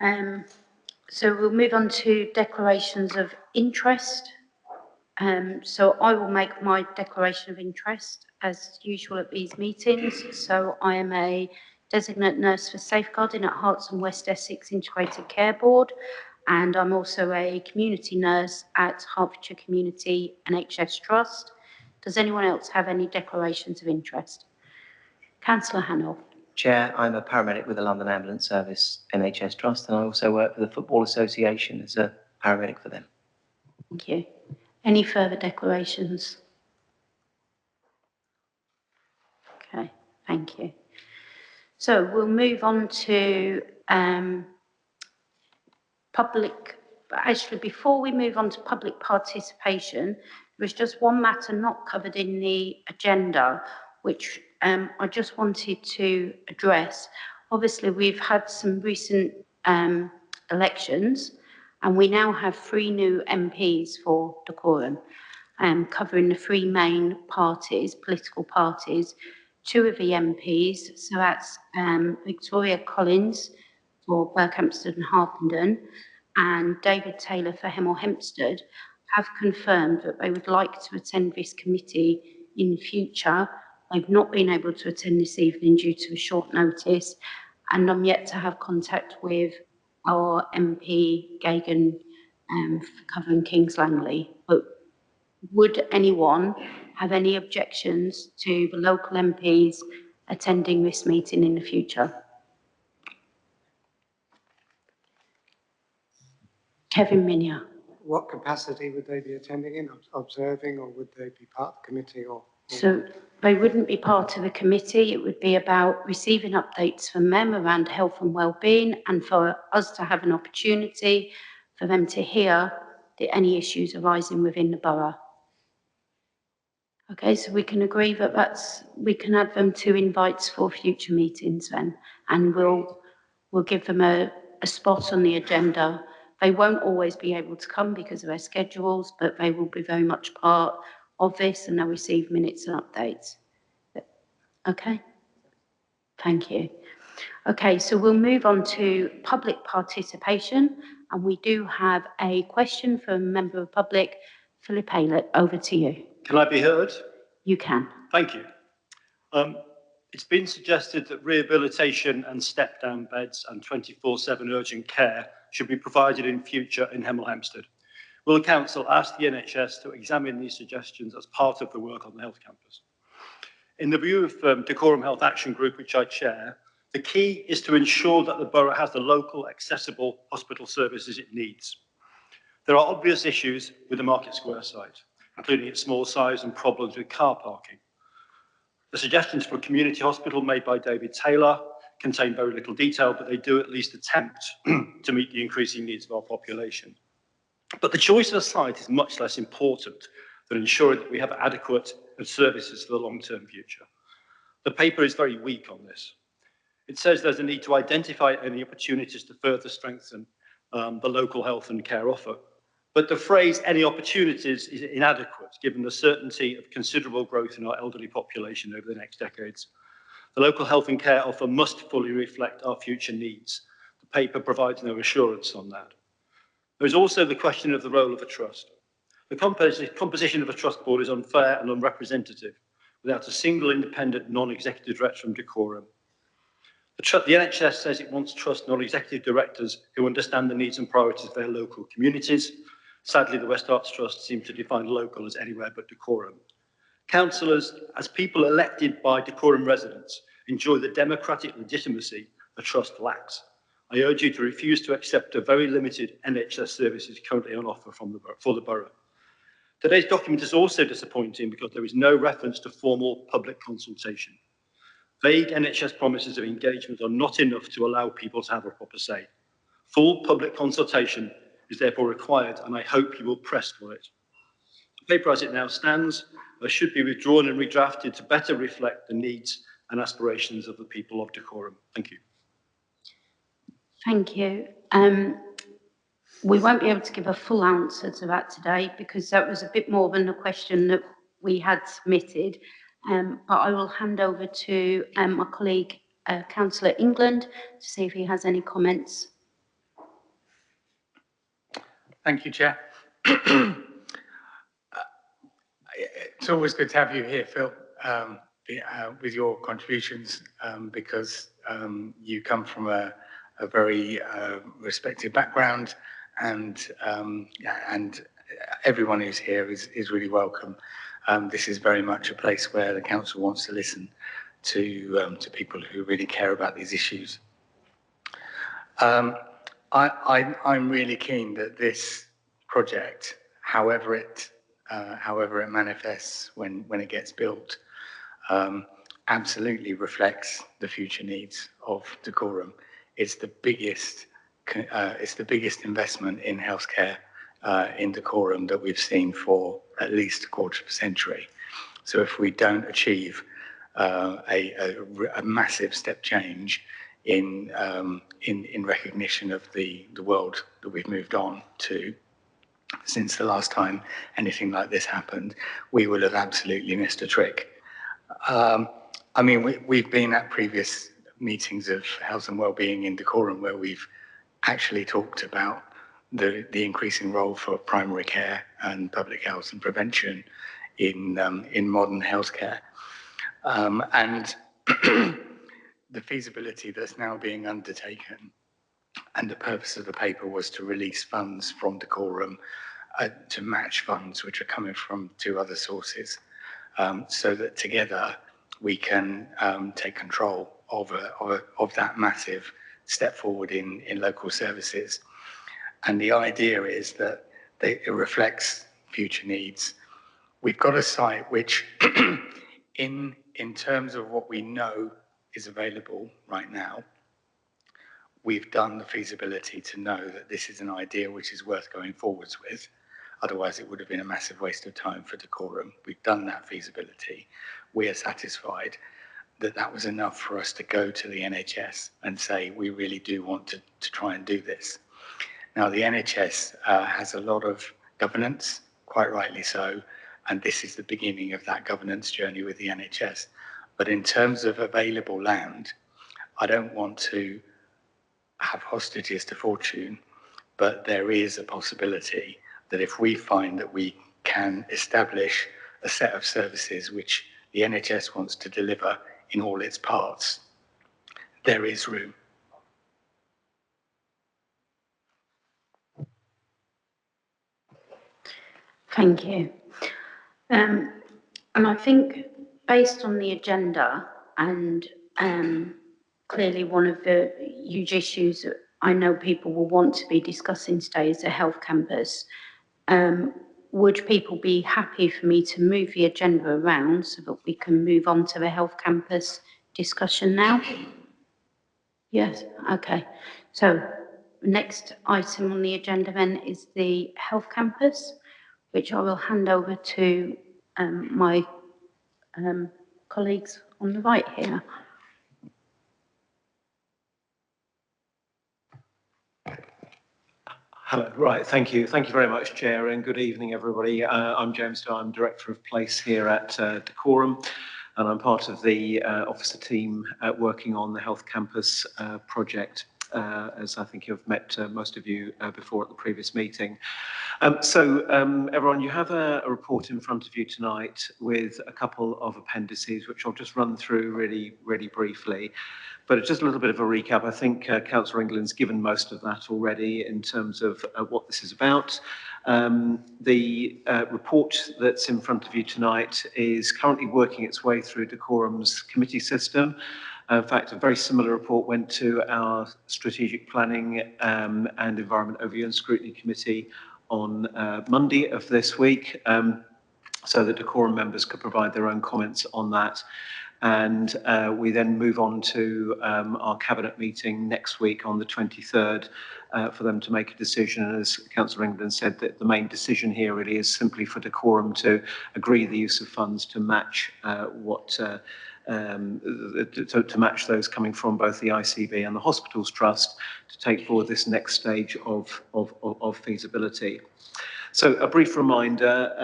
So we'll move on to declarations of interest. So I will make my declaration of interest as usual at these meetings. So I am a designate nurse for safeguarding at Herts and West Essex Integrated Care Board, and I'm also a community nurse at Hertfordshire Community NHS Trust. Does anyone else have any declarations of interest? Councillor Hanoff. Chair, I'm a paramedic with the London Ambulance Service NHS Trust, and I also work for the Football Association as a paramedic for them. Thank you. Any further declarations? Okay, thank you. So we'll move on to actually before we move on to public participation, there was just one matter not covered in the agenda, which I just wanted to address. Obviously, we've had some recent elections, and we now have 3 new MPs for Dacorum, covering the 3 main parties, political parties. 2 of the MPs, so that's Victoria Collins for Berkhamsted and Harpenden, and David Taylor for Hemel Hempstead, have confirmed that they would like to attend this committee in the future. They've not been able to attend this evening due to a short notice, and I'm yet to have contact with our MP Gagan for covering Kings Langley. But would anyone have any objections to the local MPs attending this meeting in the future? Kevin Minia. What capacity would they be attending in? Observing, or would they be part of the committee? So they wouldn't be part of the committee. It would be about receiving updates from them around health and wellbeing, and for us to have an opportunity for them to hear any issues arising within the borough. Okay, so we can agree that we can add them to invites for future meetings then, and we'll give them a spot on the agenda. They won't always be able to come because of their schedules, but they will be very much part of this, and they'll receive minutes and updates. Okay, thank you. Okay, so we'll move on to public participation, and we do have a question from a member of the public. Philip Aylett, over to you. Can I be heard? You can. Thank you. It's been suggested that rehabilitation and step-down beds and 24/7 urgent care should be provided in future in Hemel Hempstead. Will the Council ask the NHS to examine these suggestions as part of the work on the health campus? In the view of Dacorum Health Action Group, which I chair, the key is to ensure that the borough has the local accessible hospital services it needs. There are obvious issues with the Market Square site, including its small size and problems with car parking. The suggestions for a community hospital made by David Taylor contain very little detail, but they do at least attempt to meet the increasing needs of our population. But the choice of a site is much less important than ensuring that we have adequate services for the long-term future. The paper is very weak on this. It says there's a need to identify any opportunities to further strengthen the local health and care offer. But the phrase "any opportunities" is inadequate, given the certainty of considerable growth in our elderly population over the next decades. The local health and care offer must fully reflect our future needs. The paper provides no assurance on that. There is also the question of the role of a trust. The composition of a trust board is unfair and unrepresentative, without a single independent non-executive director from Dacorum. The NHS says it wants trust non-executive directors who understand the needs and priorities of their local communities. Sadly, the West Herts Trust seems to define local as anywhere but Dacorum. Councillors, as people elected by Dacorum residents, enjoy the democratic legitimacy the Trust lacks. I urge you to refuse to accept the very limited NHS services currently on offer for the borough. Today's document is also disappointing because there is no reference to formal public consultation. Vague NHS promises of engagement are not enough to allow people to have a proper say. Full public consultation is therefore required, and I hope you will press for it. The paper as it now stands should be withdrawn and redrafted to better reflect the needs and aspirations of the people of Dacorum. Thank you. Thank you. We won't be able to give a full answer to that today because that was a bit more than the question that we had submitted. But I will hand over to my colleague, Councillor England, to see if he has any comments. Thank you, Chair. It's always good to have you here, Phil, with your contributions, because you come from a very respected background, and everyone who's here is really welcome. This is very much a place where the council wants to listen to people who really care about these issues. I'm really keen that this project, however it manifests when it gets built, absolutely reflects the future needs of Dacorum. It's the biggest investment in healthcare in Dacorum that we've seen for at least a quarter of a century. So if we don't achieve a massive step change in recognition of the world that we've moved on to since the last time anything like this happened, we will have absolutely missed a trick. I mean, we've been at previous meetings of health and wellbeing in Dacorum where we've actually talked about the increasing role for primary care and public health and prevention in modern healthcare. And the feasibility that's now being undertaken, and the purpose of the paper was to release funds from Dacorum to match funds which are coming from two other sources, so that together we can take control of that massive step forward in local services. And the idea is that it reflects future needs. We've got a site which, in terms of what we know is available right now, we've done the feasibility to know that this is an idea which is worth going forwards with. Otherwise, it would have been a massive waste of time for Dacorum. We've done that feasibility. We are satisfied that that was enough for us to go to the NHS and say, we really do want to try and do this. Now, the NHS has a lot of governance, quite rightly so, and this is the beginning of that governance journey with the NHS. But in terms of available land, I don't want to have hostages to fortune, but there is a possibility that if we find that we can establish a set of services which the NHS wants to deliver in all its parts, there is room. Thank you. And I think based on the agenda and clearly one of the huge issues that I know people will want to be discussing today is the health campus. Would people be happy for me to move the agenda around so that we can move on to the health campus discussion now? Yes, okay. So next item on the agenda then is the health campus, which I will hand over to my colleagues on the right here. Hello, right, thank you. Thank you very much, Chair, and good evening, everybody. I'm James Doe, I'm Director of Place here at Dacorum, and I'm part of the officer team working on the Health Campus project, as I think you've met most of you before at the previous meeting. Everyone, you have a report in front of you tonight with a couple of appendices, which I'll just run through really briefly. But just a little bit of a recap. I think Councillor England's given most of that already in terms of what this is about. The report that's in front of you tonight is currently working its way through Dacorum's committee system. In fact, a very similar report went to our Strategic Planning and Environment Overview and Scrutiny Committee on Monday of this week, so that Dacorum members could provide their own comments on that. And we then move on to our Cabinet meeting next week on the 23rd for them to make a decision. And as Councillor England said, that the main decision here really is simply for Dacorum to agree the use of funds to match to match those coming from both the ICB and the Hospitals Trust to take forward this next stage of feasibility. So a brief reminder,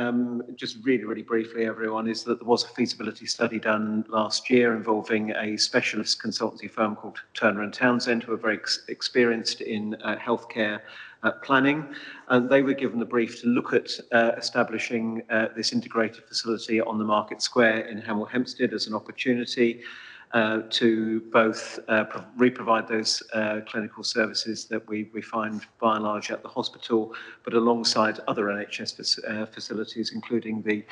just really briefly, everyone, is that there was a feasibility study done last year involving a specialist consultancy firm called Turner and Townsend, who are very experienced in healthcare planning. And they were given the brief to look at establishing this integrated facility on the Market Square in Hemel Hempstead as an opportunity to both re-provide those clinical services that we find by and large at the hospital, but alongside other NHS facilities, including the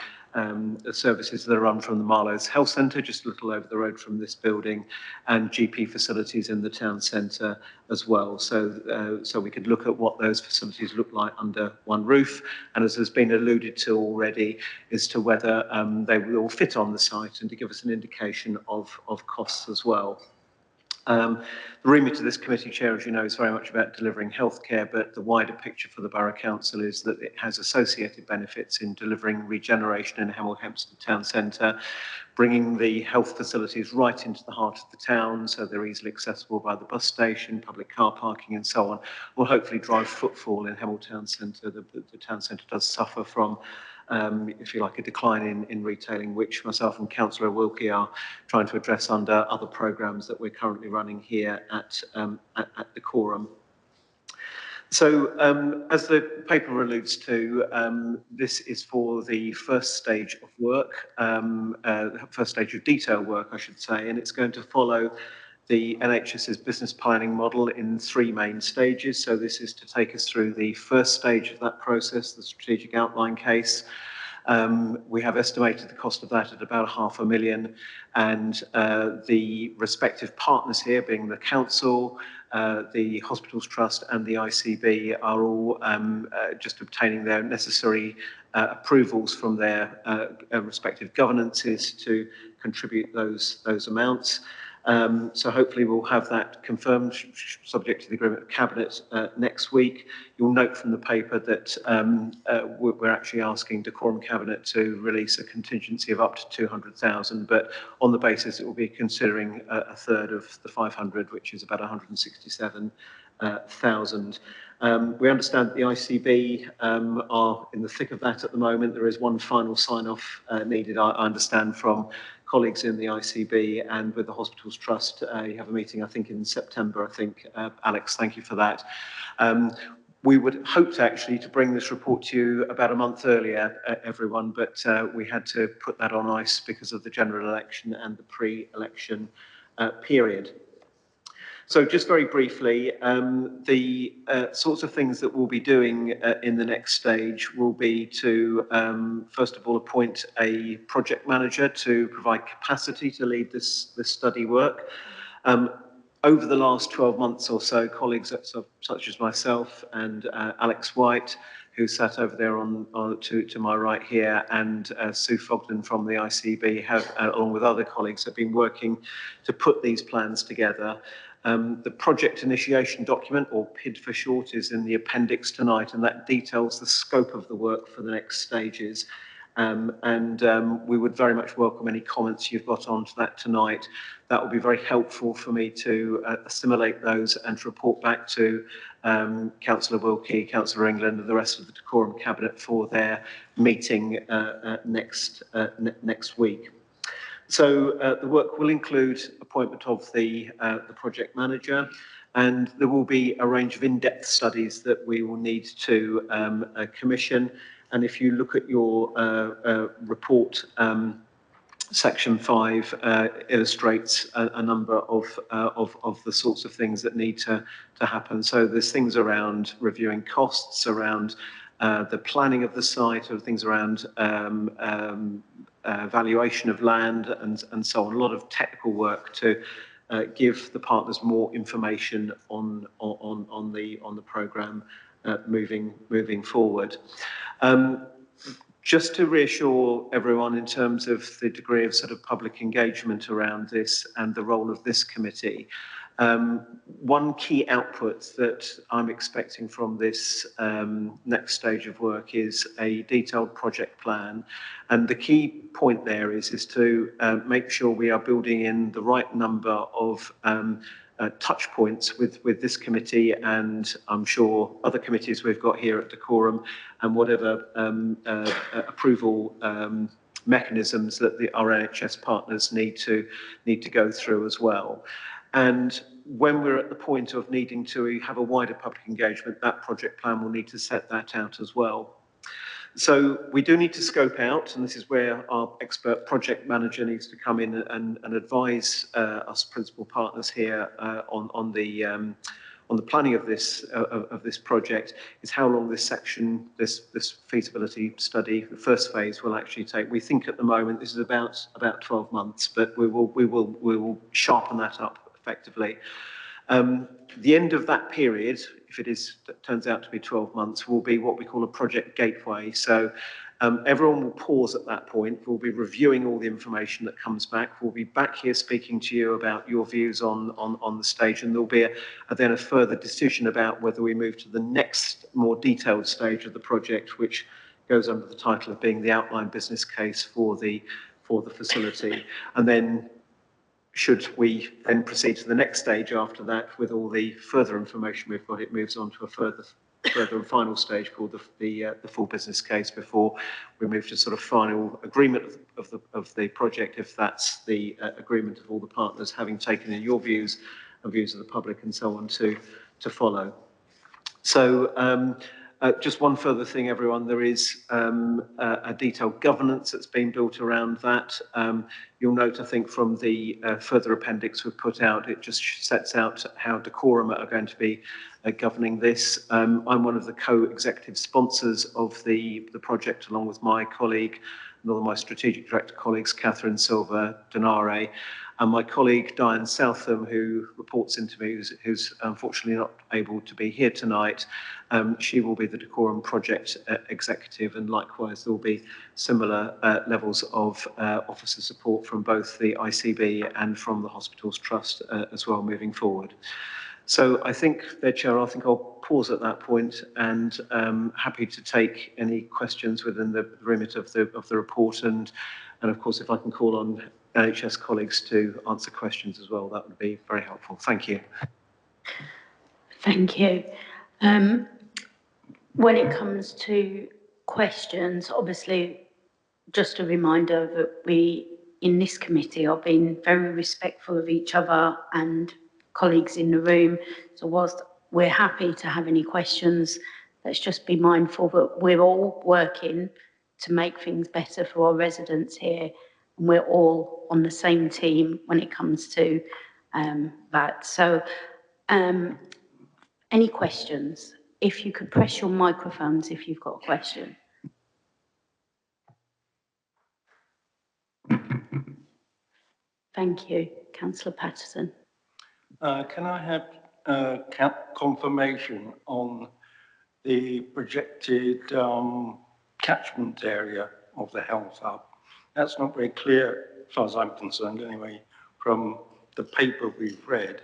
services that are run from the Marlows Health Centre, just a little over the road from this building, and GP facilities in the town centre as well. So we could look at what those facilities look like under one roof, and as has been alluded to already, as to whether they will all fit on the site, and to give us an indication of costs as well. The remit of this committee, Chair, as you know, is very much about delivering healthcare, but the wider picture for the Borough Council is that it has associated benefits in delivering regeneration in Hemel Hempstead Town Centre, bringing the health facilities right into the heart of the town, so they're easily accessible by the bus station, public car parking and so on, will hopefully drive footfall in Hemel Town Centre. The town centre does suffer from if you like, a decline in retailing, which myself and Councillor Wilkie are trying to address under other programmes that we're currently running here at the Quorum. So, as the paper alludes to, this is for the first stage of work, first stage of detail work, I should say, and it's going to follow the NHS's business planning model in 3 main stages. So this is to take us through the first stage of that process, the strategic outline case. We have estimated the cost of that at about £500,000, and the respective partners here, being the council, the Hospitals Trust and the ICB, are all just obtaining their necessary approvals from their respective governances to contribute those amounts. So hopefully we'll have that confirmed, subject to the agreement of Cabinet, next week. You'll note from the paper that we're actually asking Decorum Cabinet to release a contingency of up to 200,000, but on the basis it will be considering a third of the 500, which is about 167,000. We understand that the ICB are in the thick of that at the moment. There is one final sign-off needed, I understand, from colleagues in the ICB and with the Hospitals Trust. You have a meeting, I think, in September, I think. Alex, thank you for that. We would hoped actually to bring this report to you about a month earlier, everyone, but we had to put that on ice because of the general election and the pre-election period. So just very briefly, the sorts of things that we'll be doing in the next stage will be to, first of all, appoint a project manager to provide capacity to lead this study work. Over the last 12 months or so, colleagues such as myself and Alex White, who sat over there to my right here, and Sue Fogden from the ICB, have, along with other colleagues, have been working to put these plans together. The project initiation document, or PID for short, is in the appendix tonight, and that details the scope of the work for the next stages. We would very much welcome any comments you've got onto that tonight. That will be very helpful for me to assimilate those and to report back to Councillor Wilkie, Councillor England, and the rest of the Decorum Cabinet for their meeting next week. So the work will include appointment of the project manager, and there will be a range of in-depth studies that we will need to commission. And if you look at your report, Section 5 illustrates a number of the sorts of things that need to happen. So there's things around reviewing costs, around the planning of the site, or things around valuation of land and so on. A lot of technical work to give the partners more information on the programme moving forward. Just to reassure everyone in terms of the degree of sort of public engagement around this and the role of this committee, one key output that I'm expecting from this next stage of work is a detailed project plan. And the key point there is to make sure we are building in the right number of touch points with this committee, and I'm sure other committees we've got here at Decorum, and whatever approval mechanisms that our NHS partners need to go through as well. And when we're at the point of needing to have a wider public engagement, that project plan will need to set that out as well. So we do need to scope out, and this is where our expert project manager needs to come in and advise us principal partners here on the planning of this project, is how long this section, this feasibility study, the first phase, will actually take. We think at the moment this is about 12 months, but we will sharpen that up effectively. The end of that period, if it turns out to be 12 months, will be what we call a project gateway. So everyone will pause at that point. We'll be reviewing all the information that comes back. We'll be back here speaking to you about your views on the stage, and there'll be then a further decision about whether we move to the next more detailed stage of the project, which goes under the title of being the outline business case for the facility. And then, should we then proceed to the next stage after that with all the further information we've got, it moves on to a further and final stage called the full business case before we move to sort of final agreement of the project, if that's the agreement of all the partners, having taken in your views and views of the public and so on to follow. So just one further thing, everyone, there is a detailed governance that's been built around that. You'll note, I think, from the further appendix we've put out, it just sets out how Decorum are going to be governing this. I'm one of the co-executive sponsors of the project, along with my colleague and all of my strategic director colleagues, Catherine Silva Denare, and my colleague Diane Southam, who reports into me, who's unfortunately not able to be here tonight. She will be the Decorum project executive, and likewise there will be similar levels of officer support from both the ICB and from the Hospitals Trust as well moving forward. So I think, Chair, I think I'll pause at that point, and happy to take any questions within the remit of the report, and of course if I can call on NHS colleagues to answer questions as well, that would be very helpful. Thank you. Thank you. When it comes to questions, obviously, just a reminder that we in this committee are being very respectful of each other and colleagues in the room. So whilst we're happy to have any questions, let's just be mindful that we're all working to make things better for our residents here, and we're all on the same team when it comes to that. So any questions? If you could press your microphones if you've got a question. Thank you. Councillor Patterson. Can I have confirmation on the projected catchment area of the health hub? That's not very clear, as far as I'm concerned anyway, from the paper we've read.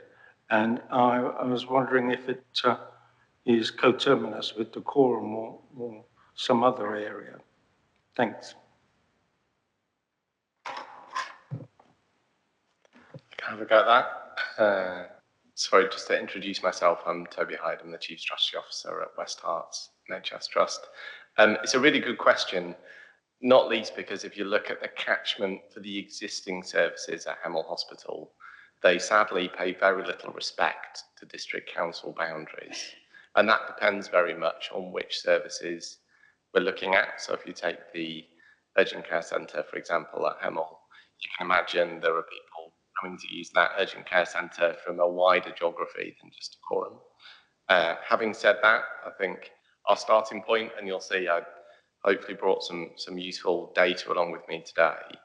And I was wondering if it is coterminous with Decorum or some other area. Thanks. Can I have a go at that? Sorry, just to introduce myself, I'm Toby Hyde, I'm the Chief Strategy Officer at West Herts NHS Trust. It's a really good question, not least because if you look at the catchment for the existing services at Hemel Hospital, they sadly pay very little respect to district council boundaries. And that depends very much on which services we're looking at. So if you take the urgent care centre, for example, at Hemel, you can imagine there are people coming to use that urgent care centre from a wider geography than just Decorum. Having said that, I think our starting point, and you'll see I hopefully brought some useful data along with me today,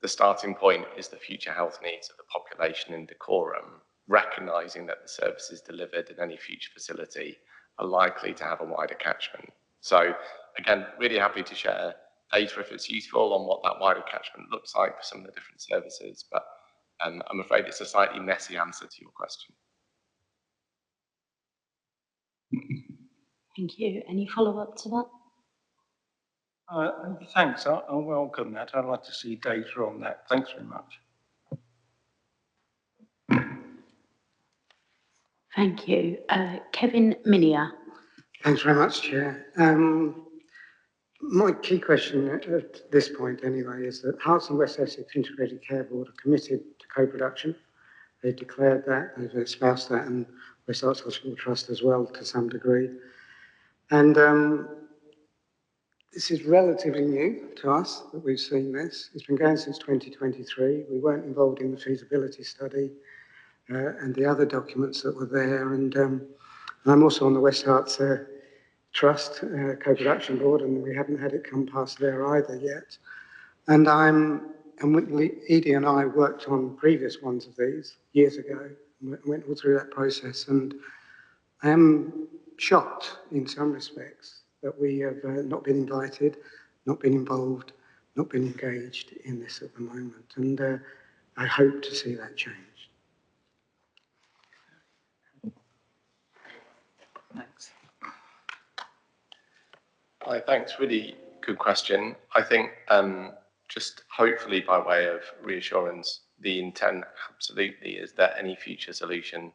the starting point is the future health needs of the population in Decorum, recognising that the services delivered in any future facility are likely to have a wider catchment. So again, really happy to share data if it's useful on what that wider catchment looks like for some of the different services, but I'm afraid it's a slightly messy answer to your question. Thank you. Any follow-up to that? Thanks, I'll welcome that. I'd like to see data on that. Thanks very much. Thank you. Kevin Minier. Thanks very much, Chair. My key question at this point anyway is that Herts and West Essex Integrated Care Board are committed to co-production. They've declared that, they've espoused that, and West Herts Hospital Trust as well to some degree. And this is relatively new to us that we've seen this. It's been going since 2023. We weren't involved in the feasibility study and the other documents that were there. And I'm also on the West Herts Trust co-production board, and we haven't had it come past there either yet. And Edie and I worked on previous ones of these years ago, and went all through that process. And I am shocked in some respects that we have not been invited, not been involved, not been engaged in this at the moment. And I hope to see that change. Thanks. Hi, thanks. Really good question. I think just hopefully by way of reassurance, the intent absolutely is that any future solution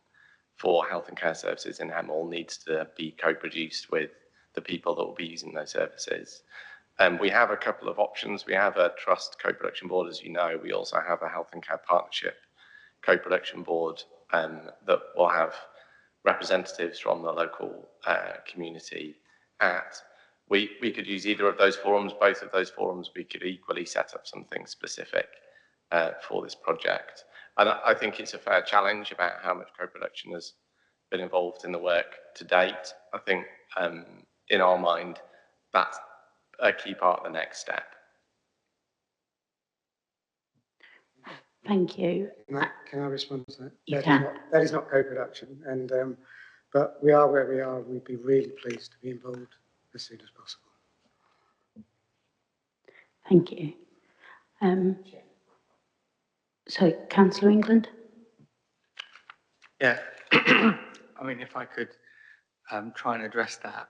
for health and care services in Hemel needs to be co-produced with the people that will be using those services. We have a couple of options. We have a trust co-production board, as you know. We also have a health and care partnership co-production board that will have representatives from the local community at. We could use either of those forums, both of those forums. We could equally set up something specific for this project. And I think it's a fair challenge about how much co-production has been involved in the work to date. I think in our mind, that's a key part of the next step. Thank you. Can I respond to that? You can. That is not co-production, and but we are where we are. We'd be really pleased to be involved as soon as possible. Thank you. So, Councillor England? Yeah, I mean, if I could try and address that,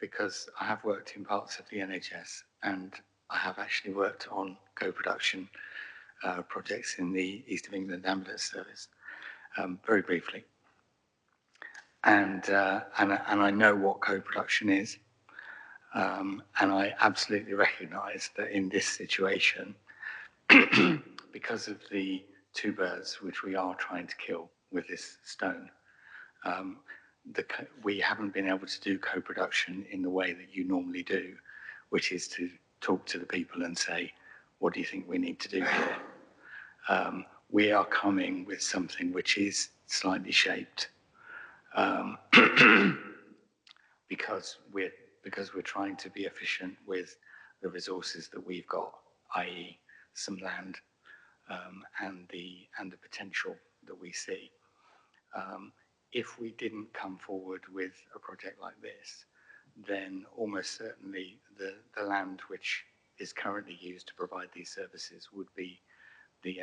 because I have worked in parts of the NHS and I have actually worked on co-production projects in the East of England Ambulance Service, very briefly. And I know what co-production is, and I absolutely recognise that in this situation, because of the two birds which we are trying to kill with this stone, we haven't been able to do co-production in the way that you normally do, which is to talk to the people and say, what do you think we need to do here? We are coming with something which is slightly shaped because we're trying to be efficient with the resources that we've got, i.e. some land and the potential that we see. If we didn't come forward with a project like this, then almost certainly the land which is currently used to provide these services would be the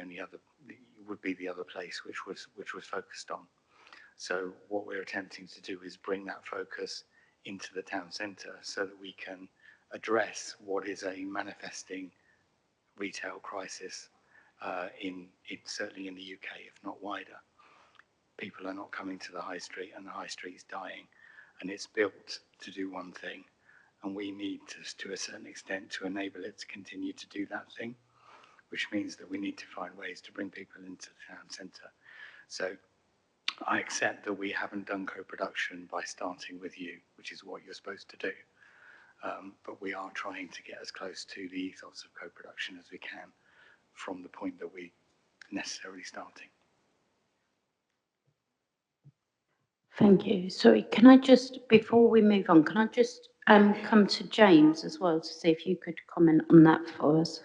other place which was focused on. So what we're attempting to do is bring that focus into the town centre so that we can address what is a manifesting retail crisis certainly in the UK, if not wider. People are not coming to the high street, and the high street is dying, and it's built to do one thing, and we need to a certain extent to enable it to continue to do that thing, which means that we need to find ways to bring people into the town centre. So I accept that we haven't done co-production by starting with you, which is what you're supposed to do, but we are trying to get as close to the ethos of co-production as we can from the point that we're necessarily starting. Thank you. Sorry, can I just, before we move on, can I just come to James as well to see if you could comment on that for us?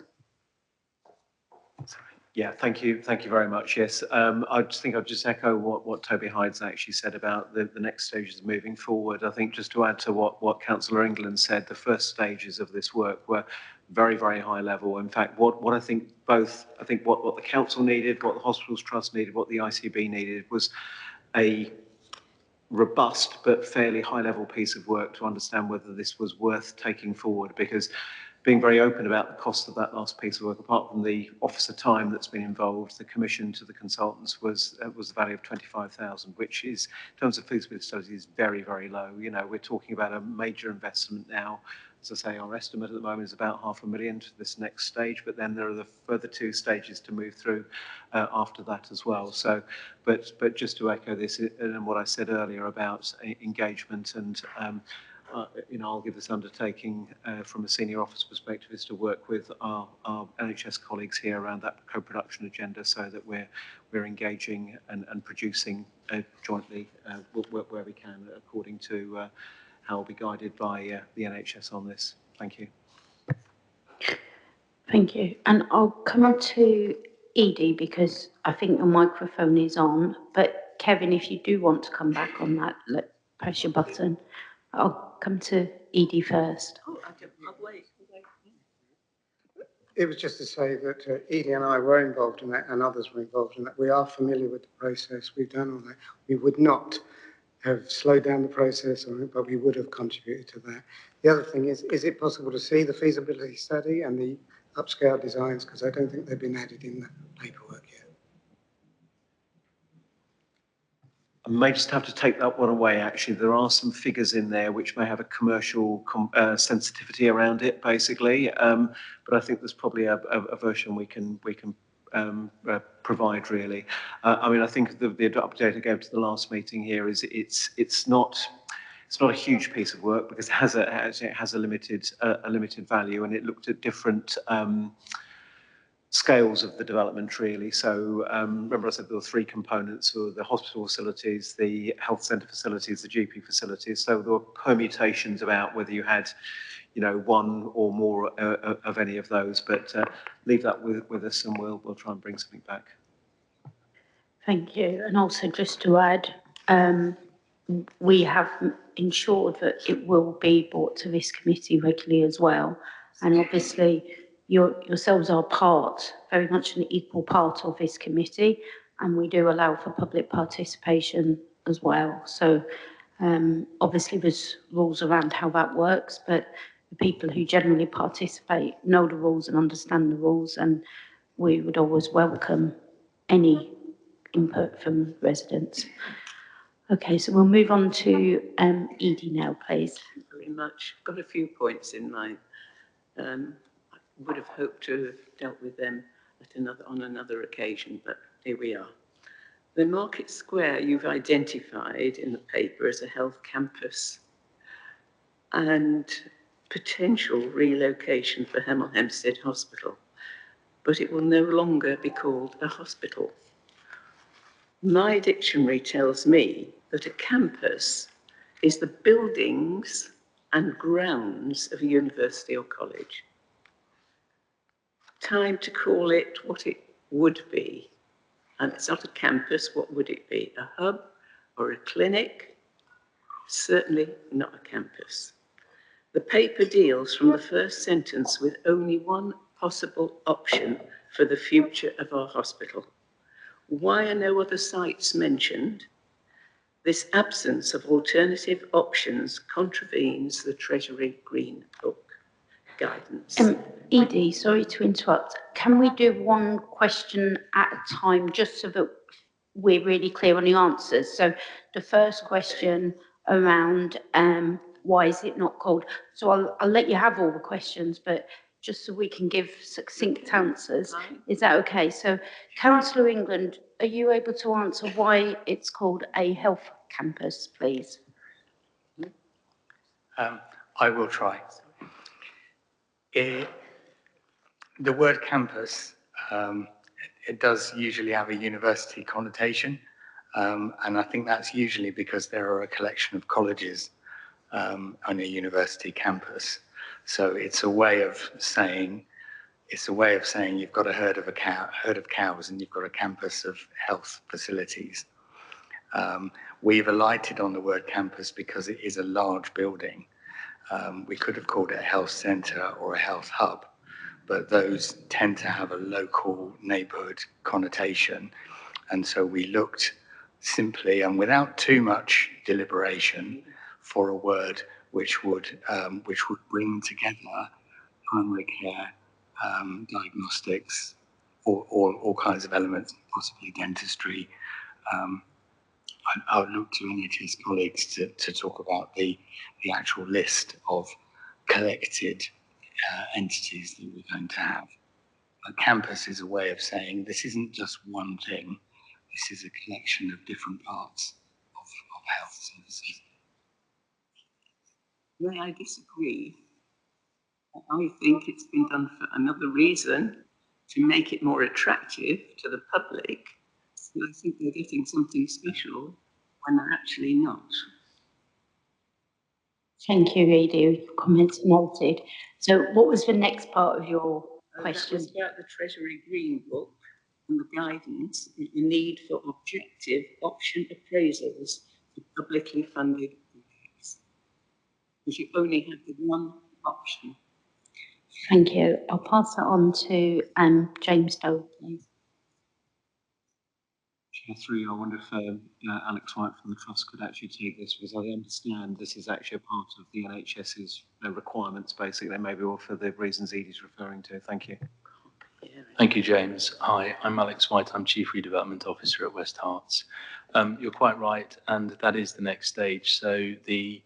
Sorry. Yeah, thank you very much. Yes, I just think I'll just echo what Toby Hyde's actually said about the next stages moving forward. I think just to add to what Councillor England said, the first stages of this work were very, very high level. In fact, what I think what the council needed, what the Hospitals Trust needed, what the ICB needed was a robust but fairly high level piece of work to understand whether this was worth taking forward, because being very open about the cost of that last piece of work. Apart from the officer time that's been involved, the commission to the consultants was the value of 25,000, which is, in terms of feasibility studies, is very, very low. You know, we're talking about a major investment now. As I say, our estimate at the moment is about $500,000 for this next stage, but then there are the further 2 stages to move through after that as well. So, but just to echo this and what I said earlier about engagement and you know, I'll give this undertaking from a senior officer perspective is to work with our NHS colleagues here around that co-production agenda, so that we're engaging and producing jointly where we can, according to how we'll be guided by the NHS on this. Thank you. Thank you. And I'll come to Edie because I think your microphone is on. But Kevin, if you do want to come back on that, press your button. I'll come to Edie first. Oh, I'll wait. It was just to say that Edie and I were involved in that, and others were involved in that. We are familiar with the process. We've done all that. We would not have slowed down the process, but we would have contributed to that. The other thing is it possible to see the feasibility study and the upscale designs? Because I don't think they've been added in the paperwork yet. I may just have to take that one away, actually. There are some figures in there which may have a commercial sensitivity around it, basically. But I think there's probably a version we can provide, really. I mean, I think the update I gave to the last meeting here is it's not a huge piece of work because it has a limited value, and it looked at different scales of the development, really. So remember I said there were 3 components: so the hospital facilities, the health centre facilities, the GP facilities. So there were permutations about whether you had, you know, one or more of any of those. But leave that with us, and we'll try and bring something back. Thank you. And also just to add, we have ensured that it will be brought to this committee regularly as well. And obviously, yourselves are very much an equal part of this committee, and we do allow for public participation as well. So obviously there's rules around how that works, but the people who generally participate know the rules and understand the rules, and we would always welcome any input from residents. Okay, so we'll move on to Edie now, please. Thank you very much. I've got a few points in mind. I would have hoped to have dealt with them on another occasion, but here we are. The Market Square you've identified in the paper as a health campus and potential relocation for Hemel Hempstead Hospital, but it will no longer be called a hospital. My dictionary tells me that a campus is the buildings and grounds of a university or college. Time to call it what it would be. And it's not a campus, what would it be? A hub or a clinic? Certainly not a campus. The paper deals from the first sentence with only one possible option for the future of our hospital. Why are no other sites mentioned? This absence of alternative options contravenes the Treasury Green Book guidance. Edie, sorry to interrupt. Can we do one question at a time, just so that we're really clear on the answers? So the first question around why is it not called? So I'll let you have all the questions, but just so we can give succinct answers. Is that okay? So Councillor England, are you able to answer why it's called a health campus, please? I will try. The word campus, it does usually have a university connotation, and I think that's usually because there are a collection of colleges on a university campus. So it's a way of saying you've got a herd of cows, and you've got a campus of health facilities. We've alighted on the word campus because it is a large building. We could have called it a health centre or a health hub, but those tend to have a local neighbourhood connotation. And so we looked simply and without too much deliberation for a word which would bring together primary care, diagnostics, all kinds of elements, possibly dentistry. I would look to NHS colleagues to talk about the actual list of collected entities that we're going to have. A campus is a way of saying this isn't just one thing, this is a collection of different parts of health services. May I disagree? I think it's been done for another reason, to make it more attractive to the public. So I think they're getting something special when they're actually not. Thank you, Edie. Your comments are noted. So what was the next part of your question? That was about the Treasury Green Book and the guidance, the need for objective option appraisals for publicly funded projects. Because you only have the one option. Thank you. I'll pass that on to James Doe, please. Chair 3, I wonder if Alex White from the Trust could actually take this, because I understand this is actually a part of the NHS's requirements, basically, maybe, or for the reasons Edie's referring to. Thank you. Thank you, James. Hi, I'm Alex White. I'm Chief Redevelopment Officer at West Herts. You're quite right, and that is the next stage. So the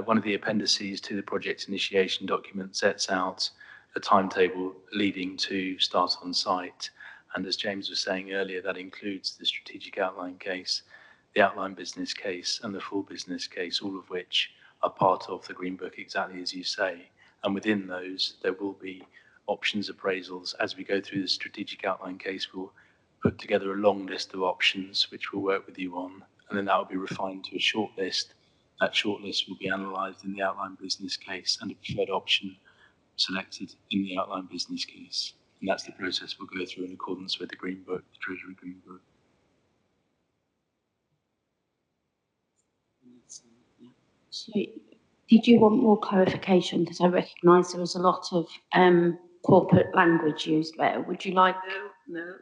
one of the appendices to the project initiation document sets out a timetable leading to start on site. And as James was saying earlier, that includes the strategic outline case, the outline business case, and the full business case, all of which are part of the Green Book, exactly as you say. And within those, there will be options appraisals. As we go through the strategic outline case, we'll put together a long list of options, which we'll work with you on, and then that will be refined to a short list. That short list will be analysed in the outline business case and a preferred option selected in the outline business case. And that's the process we'll go through in accordance with the Green Book, the Treasury Green Book. So, did you want more clarification? Because I recognise there was a lot of corporate language used there. Would you like? No.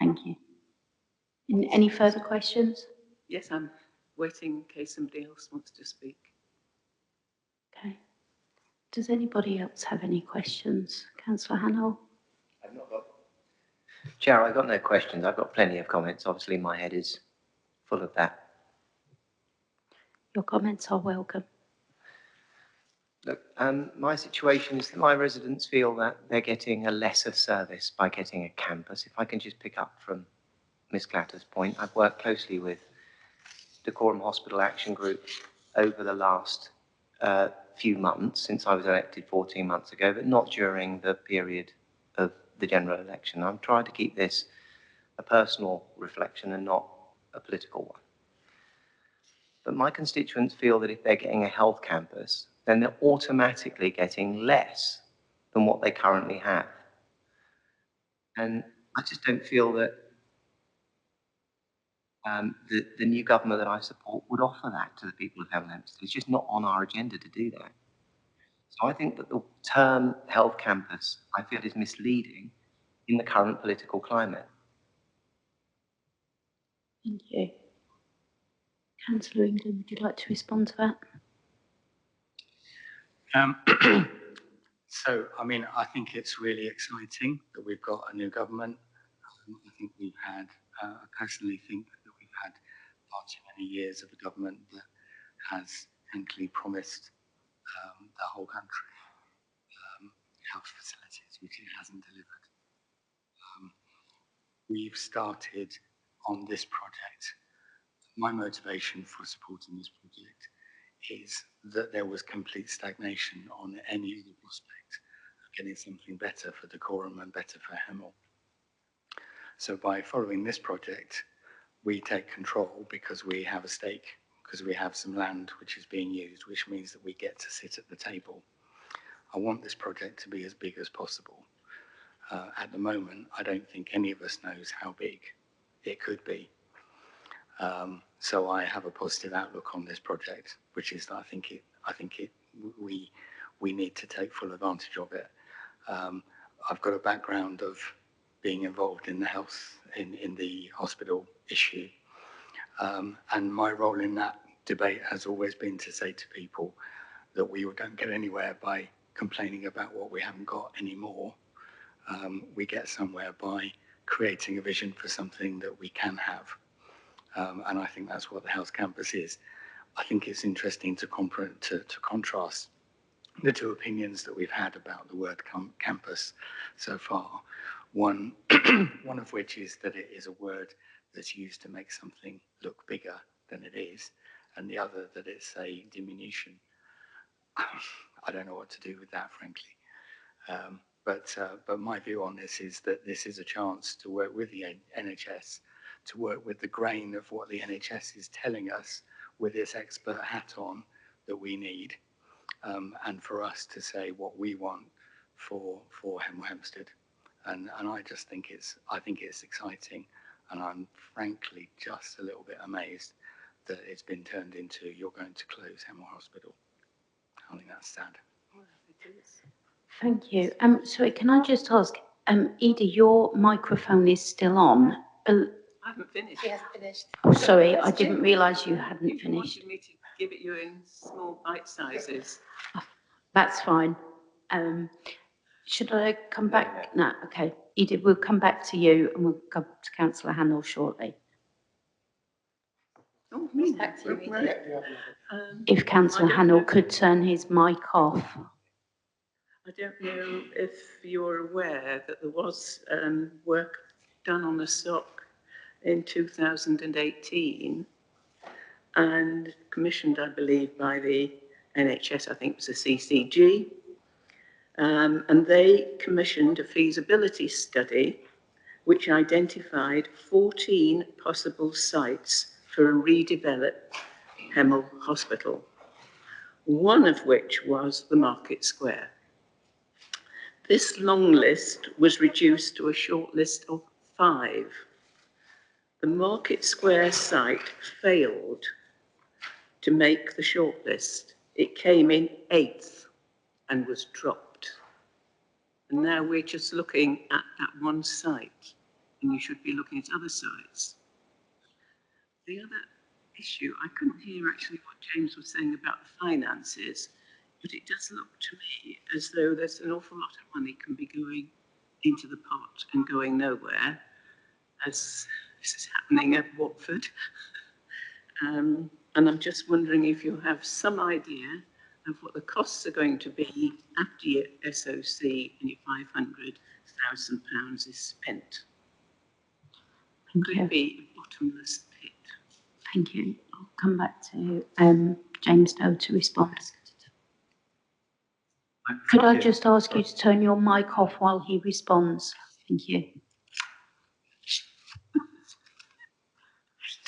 Thank you. Any further questions? Yes, I'm waiting in case somebody else wants to speak. Okay. Does anybody else have any questions? Councillor Hannell? I've not got. Chair, I've got no questions. I've got plenty of comments. Obviously, my head is full of that. Your comments are welcome. Look, my situation is that my residents feel that they're getting a lesser service by getting a campus. If I can just pick up from Ms. Clatter's point, I've worked closely with Decorum Hospital Action Group over the last few months since I was elected 14 months ago, but not during the period of the general election. I'm trying to keep this a personal reflection and not a political one. But my constituents feel that if they're getting a health campus, then they're automatically getting less than what they currently have. And I just don't feel that the new government that I support would offer that to the people of Hemel Hempstead. It's just not on our agenda to do that. So I think that the term health campus, I feel, is misleading in the current political climate. Thank you. Councillor England, would you like to respond to that? So, I mean, I think it's really exciting that we've got a new government. I think we've had, I personally think that we've had far too many years of a government that has frankly promised the whole country health facilities, which it hasn't delivered. We've started on this project. My motivation for supporting this project is that there was complete stagnation on any other prospect of getting something better for Decorum and better for Hemel. So by following this project, we take control because we have a stake, because we have some land which is being used, which means that we get to sit at the table. I want this project to be as big as possible. At the moment, I don't think any of us knows how big it could be. So I have a positive outlook on this project, which is that we need to take full advantage of it. I've got a background of being involved in the health, in the hospital issue. And my role in that debate has always been to say to people that we don't get anywhere by complaining about what we haven't got anymore. We get somewhere by creating a vision for something that we can have. And I think that's what the health campus is. I think it's interesting to contrast the two opinions that we've had about the word campus so far. One of which is that it is a word that's used to make something look bigger than it is, and the other that it's a diminution. I don't know what to do with that, frankly. But my view on this is that this is a chance to work with the NHS, to work with the grain of what the NHS is telling us with this expert hat on that we need, and for us to say what we want for Hemel Hempstead. And I just think I think it's exciting, and I'm frankly just a little bit amazed that it's been turned into you're going to close Hemel Hospital. I think that's sad. Thank you. Sorry, can I just ask, Edie, your microphone is still on. I haven't finished. She hasn't finished. Oh, sorry, I didn't realise you hadn't If you finished. wanted me to give it you in small bite sizes. That's fine. Should I come back? No, okay. Edith, we'll come back to you and we'll go to Councillor Hannell shortly. Oh, Back to you, Edith. If Councillor Hannell could turn his mic off. I don't know if you're aware that there was work done on the stock in 2018 and commissioned, I believe, by the NHS, I think it was the CCG. And they commissioned a feasibility study which identified 14 possible sites for a redeveloped Hemel Hospital, one of which was the Market Square. This long list was reduced to a short list of 5. The Market Square site failed to make the shortlist. It came in 8th and was dropped. And now we're just looking at that one site, and you should be looking at other sites. The other issue, I couldn't hear actually what James was saying about the finances, but it does look to me as though there's an awful lot of money can be going into the pot and going nowhere, as this is happening at Watford. And I'm just wondering if you have some idea of what the costs are going to be after your SOC and your £500,000 is spent. It could be a bottomless pit. Thank you. I'll come back to James Doe to respond. Could I just ask you to turn your mic off while he responds? Thank you.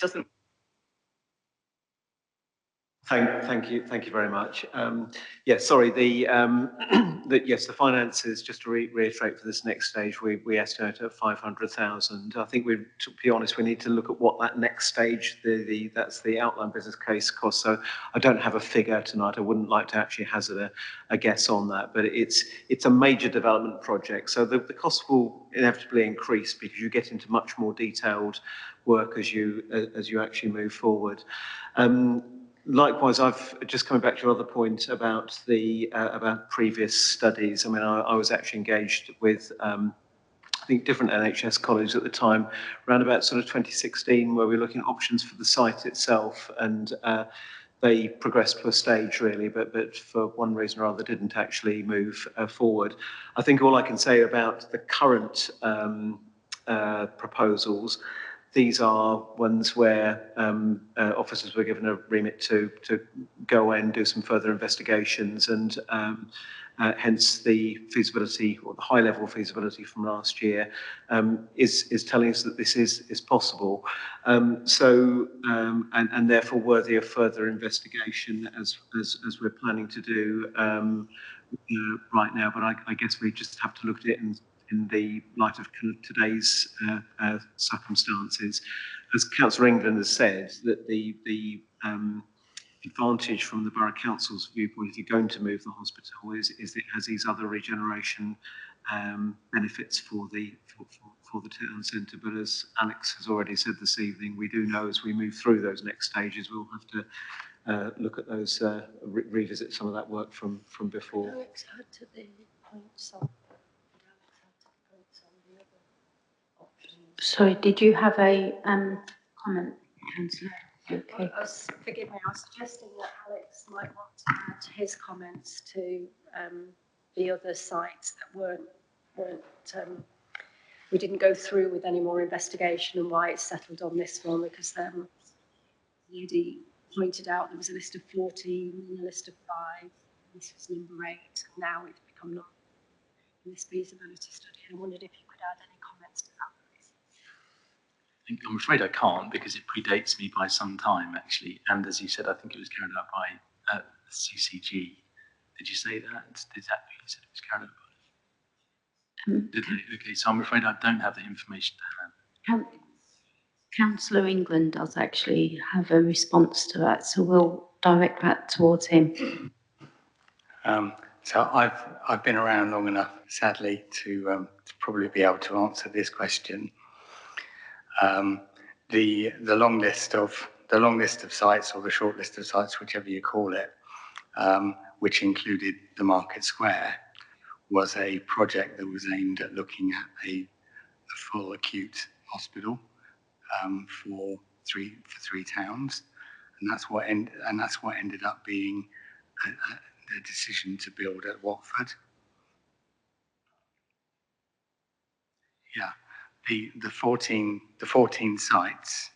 Doesn't. Thank you very much. Sorry, yes, the finances, just to reiterate for this next stage, we estimate at 500,000. I think to be honest, we need to look at what that next stage, that's the outline business case cost. So I don't have a figure tonight. I wouldn't like to actually hazard a guess on that, but it's a major development project. So the cost will inevitably increase because you get into much more detailed work as you actually move forward. Likewise, I've just coming back to your other point about about previous studies. I mean, I was actually engaged with I think different NHS colleagues at the time, around about sort of 2016, where we were looking at options for the site itself, and they progressed to a stage really, but for one reason or other didn't actually move forward. I think all I can say about the current proposals, these are ones where officers were given a remit to go and do some further investigations, and hence the feasibility, or the high level feasibility from last year, is telling us that this is possible. And therefore worthy of further investigation as we're planning to do right now. But I guess we just have to look at it in the light of today's circumstances. As Councillor England has said, that the advantage from the Borough Council's viewpoint, if you're going to move the hospital, is it has these other regeneration benefits for the town centre. But as Alex has already said this evening, we do know as we move through those next stages, we'll have to look at those, revisit some of that work from before. Alex had to the points on. Sorry, did you have a comment, Councillor? Okay. Forgive me, I was suggesting that Alex might want to add his comments to the other sites that weren't we didn't go through with any more investigation and why it's settled on this one, because Lady pointed out there was a list of 14 and a list of 5. This was number 8. Now it's become not in this feasibility study. I wondered if you could add any comments to that, please. I'm afraid I can't because it predates me by some time, actually. And as you said, I think it was carried out by CCG. Did you say that? Did that you said it was carried out by? Did they? Okay, so I'm afraid I don't have the information to hand. Councillor England does actually have a response to that, so we'll direct that towards him. So I've been around long enough, sadly, to probably be able to answer this question. The long list of sites, or the short list of sites, whichever you call it, which included the Market Square, was a project that was aimed at looking at a full acute hospital for three towns, and that's what ended up being a decision to build at Watford. Yeah, the 14 sites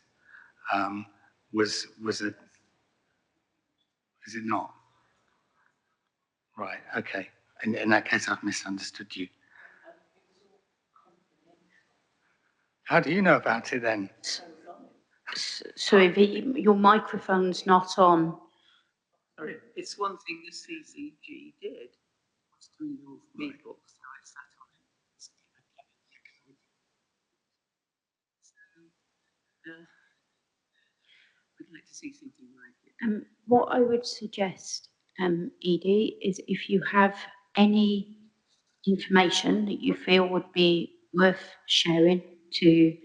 was a. Is it not? Right. Okay. In that case, I've misunderstood you. How do you know about it then? So if your microphone's not on. Sorry, it's one thing the CCG did, was to involve people, so I sat on it. So, we'd like to see something like it. What I would suggest, Edie, is if you have any information that you feel would be worth sharing to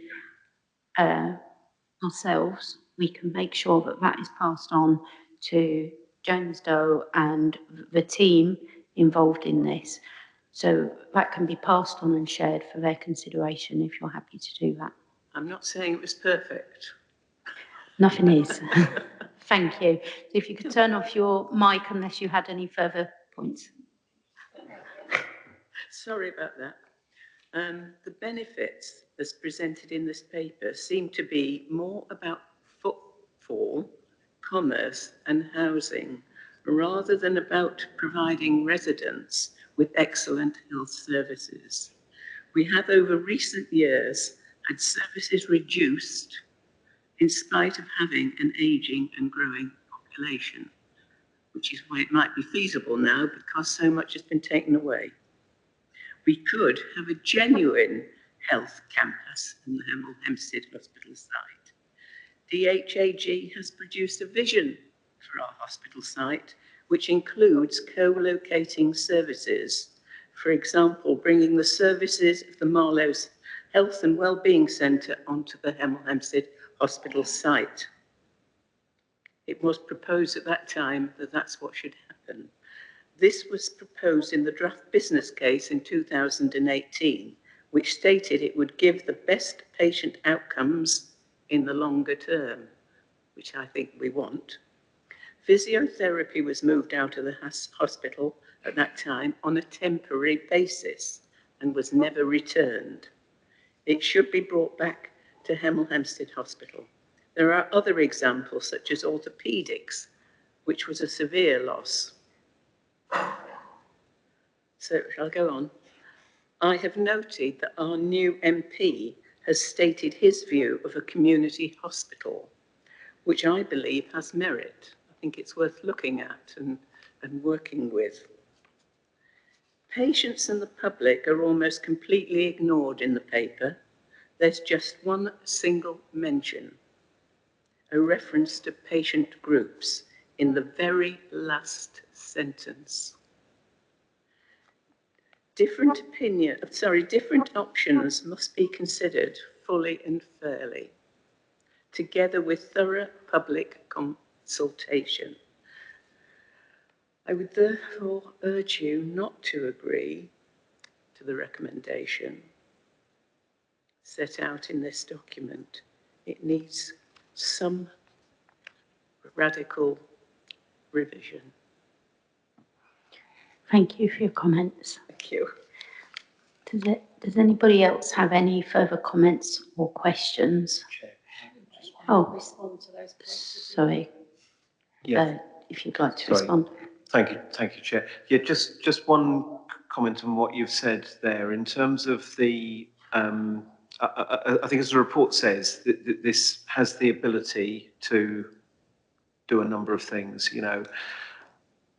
ourselves, we can make sure that that is passed on to James Doe and the team involved in this. So that can be passed on and shared for their consideration if you're happy to do that. I'm not saying it was perfect. Nothing is. Thank you. If you could turn off your mic unless you had any further points. Sorry about that. The benefits as presented in this paper seem to be more about footfall, commerce and housing, rather than about providing residents with excellent health services. We have over recent years had services reduced in spite of having an ageing and growing population, which is why it might be feasible now because so much has been taken away. We could have a genuine health campus in the Hemel Hempstead Hospital site. DHAG has produced a vision for our hospital site, which includes co-locating services. For example, bringing the services of the Marlowe's Health and Wellbeing Centre onto the Hemel Hempstead Hospital site. It was proposed at that time that that's what should happen. This was proposed in the draft business case in 2018, which stated it would give the best patient outcomes in the longer term, which I think we want. Physiotherapy was moved out of the hospital at that time on a temporary basis and was never returned. It should be brought back to Hemel Hempstead Hospital. There are other examples, such as orthopedics, which was a severe loss. So I'll go on. I have noted that our new MP has stated his view of a community hospital, which I believe has merit. I think it's worth looking at and working with. Patients and the public are almost completely ignored in the paper. There's just one single mention, a reference to patient groups in the very last sentence. Different options must be considered fully and fairly, together with thorough public consultation. I would therefore urge you not to agree to the recommendation set out in this document. It needs some radical revision. Thank you for your comments. Thank you. Does anybody else have any further comments or questions? Oh, Respond to those points. sorry. Yeah. If you'd like to Sorry. respond. Thank you, Chair. Yeah, just one comment on what you've said there in terms of the. I think, as the report says, that this has the ability to do a number of things. You know,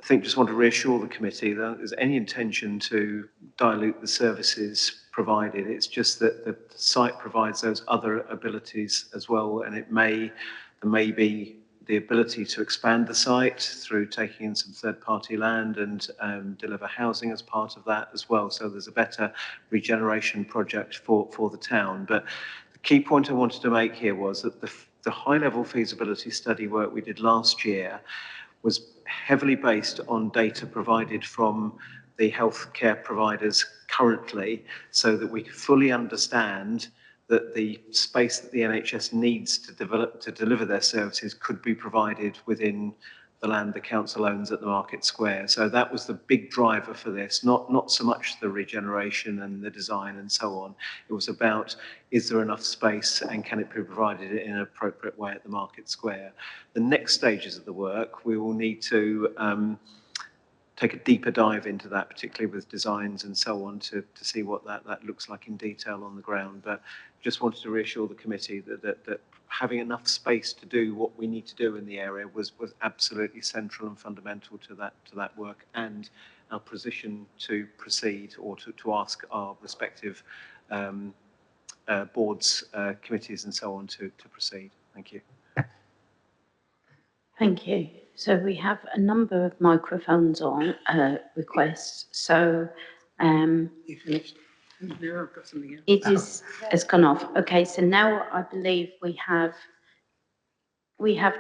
I think just want to reassure the committee that there's any intention to dilute the services provided. It's just that the site provides those other abilities as well, and there may be the ability to expand the site through taking in some third-party land and deliver housing as part of that as well. So there's a better regeneration project for the town. But the key point I wanted to make here was that the high-level feasibility study work we did last year was heavily based on data provided from the healthcare providers currently, so that we could fully understand that the space that the NHS needs to deliver their services could be provided within the land the council owns at the Market Square. So that was the big driver for this, not so much the regeneration and the design and so on. It was about, is there enough space and can it be provided in an appropriate way at the Market Square? The next stages of the work, we will need to take a deeper dive into that, particularly with designs and so on, to see what that looks like in detail on the ground. But just wanted to reassure the committee that having enough space to do what we need to do in the area was absolutely central and fundamental to that work, and our position to proceed, or to ask our respective boards, committees and so on to proceed. Thank you. Thank you. So we have a number of microphones on requests. So You finished? No, I've got something else. it has gone off. Okay, so now I believe we have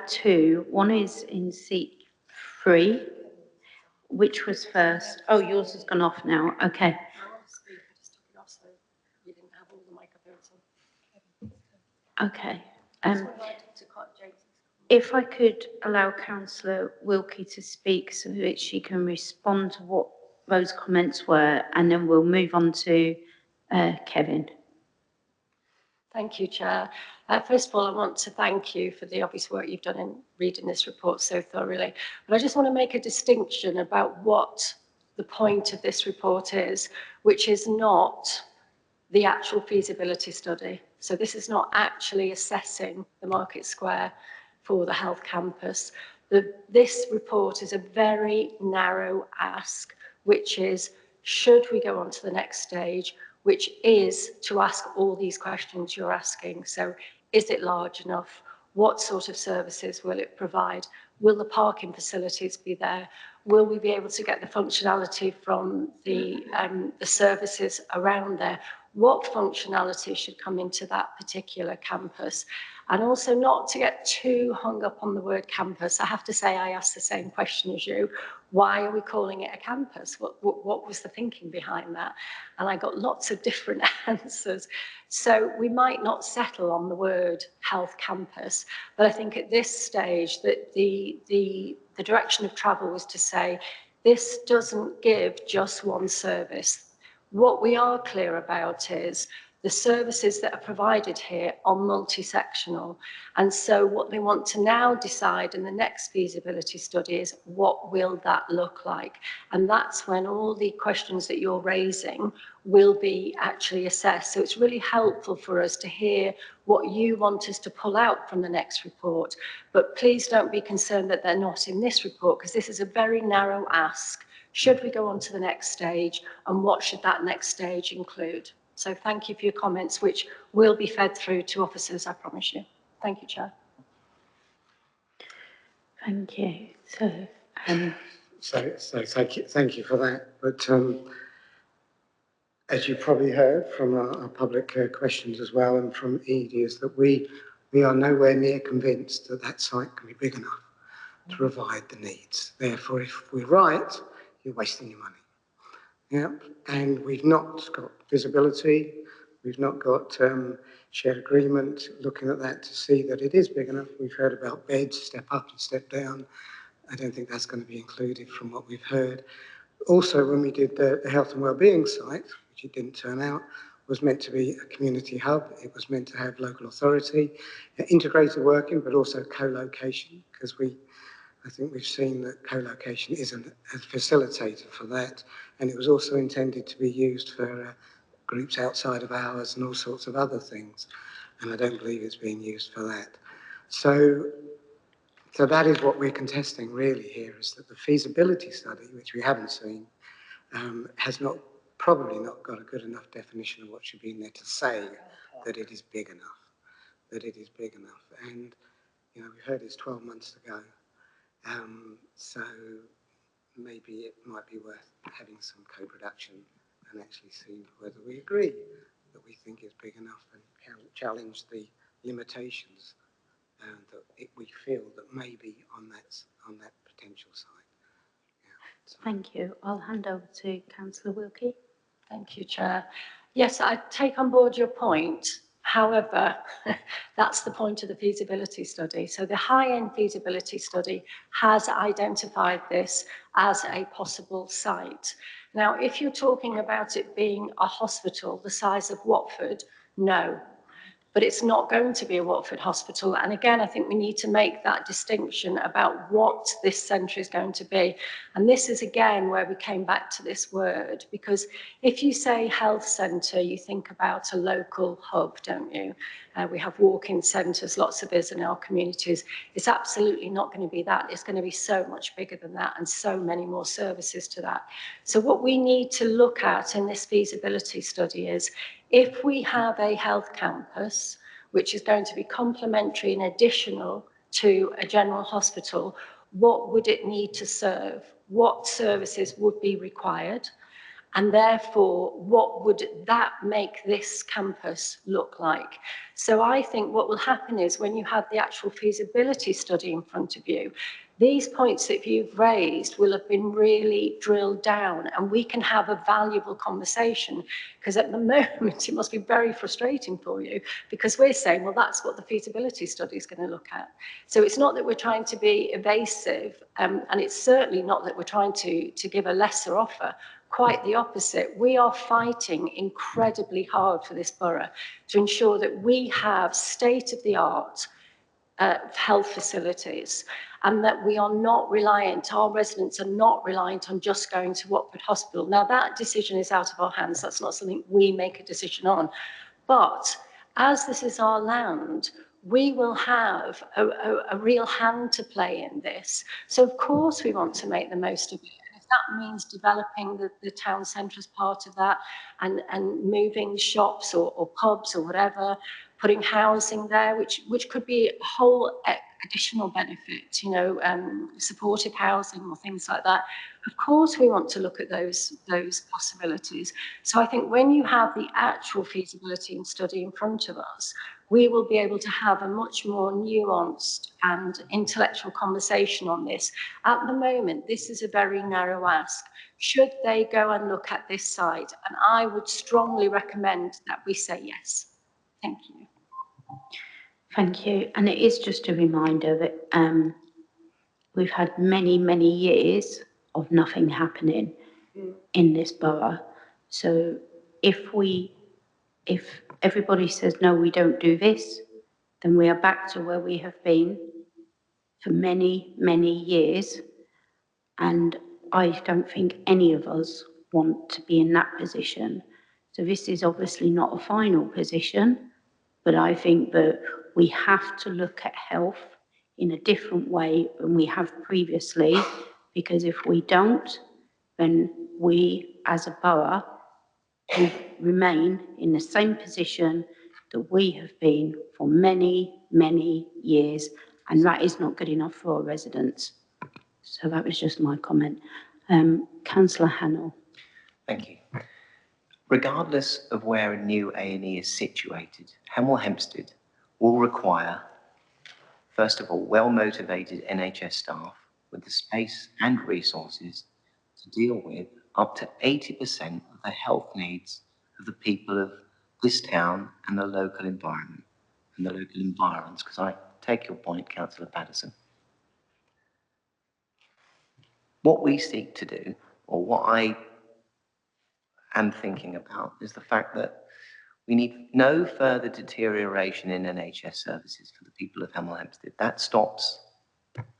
two. One is in seat 3, which was first. Oh, yours has gone off now. Okay. I want to speak, I just took it off, so you didn't have all the microphones on. Okay. That's what I did to cut James. If I could allow Councillor Wilkie to speak so that she can respond to what those comments were, and then we'll move on to Kevin. Thank you, Chair. First of all, I want to thank you for the obvious work you've done in reading this report so thoroughly. But I just want to make a distinction about what the point of this report is, which is not the actual feasibility study. So this is not actually assessing the Market Square for the health campus. This report is a very narrow ask, which is, should we go on to the next stage, which is to ask all these questions you're asking. So is it large enough? What sort of services will it provide? Will the parking facilities be there? Will we be able to get the functionality from the services around there? What functionality should come into that particular campus? And also, not to get too hung up on the word campus, I have to say I asked the same question as you. Why are we calling it a campus? What was the thinking behind that? And I got lots of different answers. So we might not settle on the word health campus, but I think at this stage that the direction of travel was to say, this doesn't give just one service. What we are clear about is the services that are provided here are multi-sectional. And so what they want to now decide in the next feasibility study is, what will that look like? And that's when all the questions that you're raising will be actually assessed. So it's really helpful for us to hear what you want us to pull out from the next report. But please don't be concerned that they're not in this report, because this is a very narrow ask. Should we go on to the next stage, and what should that next stage include? So thank you for your comments, which will be fed through to officers, I promise you. Thank you, Chair. Thank you. So thank you for that. But as you probably heard from our public questions as well, and from Edie, is that we are nowhere near convinced that that site can be big enough. to provide the needs. Therefore, if we're right, you're wasting your money. Yeah, and we've not got visibility, we've not got shared agreement looking at that to see that it is big enough. We've heard about beds, step up and step down. I don't think that's going to be included from what we've heard. Also, when we did the health and wellbeing site, which it didn't turn out, was meant to be a community hub. It was meant to have local authority, integrated working, but also co-location, because I think we've seen that co-location is a facilitator for that, and it was also intended to be used for groups outside of hours and all sorts of other things, and I don't believe it's being used for that. So that is what we're contesting really here, is that the feasibility study, which we haven't seen, has probably not got a good enough definition of what should be in there to say that it is big enough, And, you know, we heard it's 12 months to go. So maybe it might be worth having some co-production and actually see whether we agree that we think it's big enough and can challenge the limitations that we feel that may be on that potential site. Yeah, so. Thank you. I'll hand over to Councillor Wilkie. Thank you, Chair. Yes, I take on board your point. However, that's the point of the feasibility study. So the high-end feasibility study has identified this as a possible site. Now, if you're talking about it being a hospital the size of Watford, no. But it's not going to be a Watford hospital. And again, I think we need to make that distinction about what this centre is going to be. And this is again where we came back to this word, because if you say health centre, you think about a local hub, don't you? We have walk-in centres, lots of us in our communities. It's absolutely not going to be that. It's going to be so much bigger than that and so many more services to that. So what we need to look at in this feasibility study is, if we have a health campus, which is going to be complementary and additional to a general hospital, what would it need to serve? What services would be required? And therefore, what would that make this campus look like? So I think what will happen is, when you have the actual feasibility study in front of you, these points that you've raised will have been really drilled down, and we can have a valuable conversation, because at the moment it must be very frustrating for you, because we're saying, well, that's what the feasibility study is going to look at. So it's not that we're trying to be evasive, and it's certainly not that we're trying to give a lesser offer. Quite the opposite. We are fighting incredibly hard for this borough to ensure that we have state-of-the-art health facilities, and that we are not reliant, our residents are not reliant on just going to Watford Hospital. Now, that decision is out of our hands. That's not something we make a decision on. But as this is our land, we will have a real hand to play in this. So, of course, we want to make the most of it. That means developing the town centre as part of that, and moving shops or pubs or whatever, putting housing there, which could be a whole additional benefit, you know, supportive housing or things like that. Of course, we want to look at those possibilities. So I think when you have the actual feasibility and study in front of us, we will be able to have a much more nuanced and intellectual conversation on this. At the moment, this is a very narrow ask. Should they go and look at this site? And I would strongly recommend that we say yes. Thank you. Thank you. And it is just a reminder that we've had many, many years of nothing happening in this borough. So if everybody says, no, we don't do this, then we are back to where we have been for many, many years. And I don't think any of us want to be in that position. So this is obviously not a final position, but I think that we have to look at health in a different way than we have previously, because if we don't, then we as a borough will remain in the same position that we have been for many, many years, and that is not good enough for our residents. So that was just my comment. Councillor Hannell. Thank you. Regardless of where a new A&E is situated, Hemel Hempstead will require first of all, well-motivated NHS staff with the space and resources to deal with up to 80% of the health needs of the people of this town and the local environment, and the local environs, because I take your point, Councillor Patterson. What we seek to do, or what I am thinking about, is the fact that we need no further deterioration in NHS services for the people of Hemel Hempstead. That stops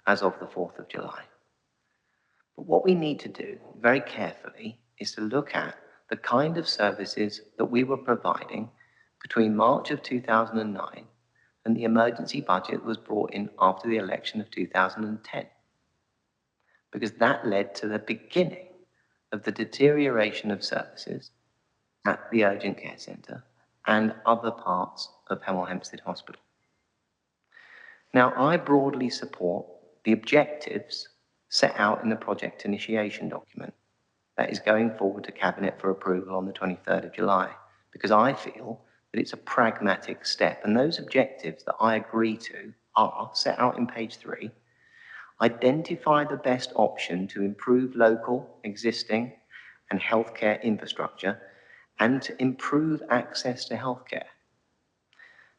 as of the 4th of July. But what we need to do very carefully is to look at the kind of services that we were providing between March of 2009 and the emergency budget was brought in after the election of 2010. Because that led to the beginning of the deterioration of services at the urgent care centre and other parts of Hemel Hempstead Hospital. Now, I broadly support the objectives set out in the project initiation document that is going forward to Cabinet for approval on the 23rd of July, because I feel that it's a pragmatic step. And those objectives that I agree to are set out in page 3. Identify the best option to improve local, existing, and healthcare infrastructure and to improve access to healthcare.